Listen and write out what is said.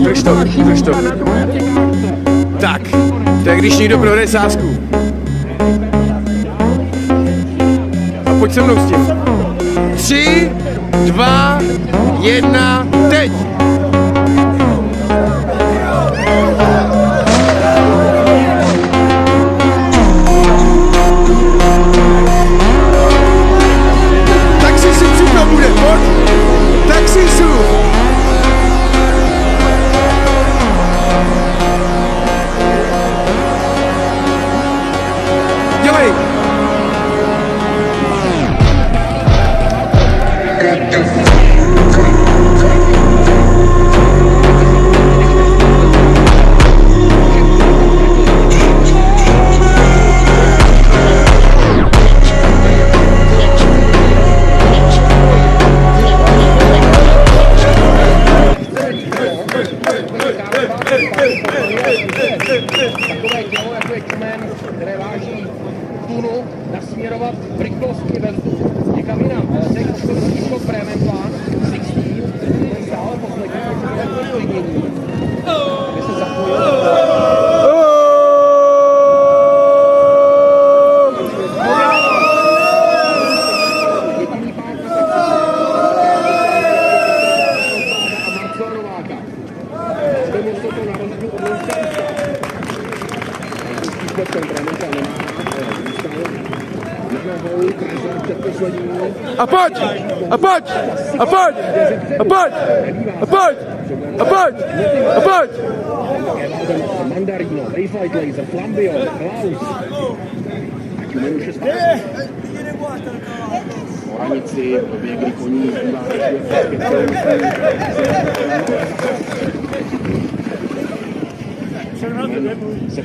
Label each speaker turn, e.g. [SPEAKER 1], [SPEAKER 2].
[SPEAKER 1] Drž to. Tak, to je když někdo prohraje sázku. A pojď se mnou s tím. 3, 2, 1, teď!
[SPEAKER 2] Takové tělo, jako je kmen, které váží tunu, nasměrovat v rychlosti ve vzduchu někam jinam. Teď to Bremen plán 16, ten stále poslední, takže to je uklidnění. Aby se zapojil. Jediný pán a Marcela Nováka. Tomu se to na rozdíl od Louska
[SPEAKER 1] A pojď! A pojď! A pojď! A pojď! A pojď! A pojď! A pojď!
[SPEAKER 2] Mandarino, Bayfight Laser, Flambio, Klaus. Ať umím už je zpátky. Oranici, běgli koní, se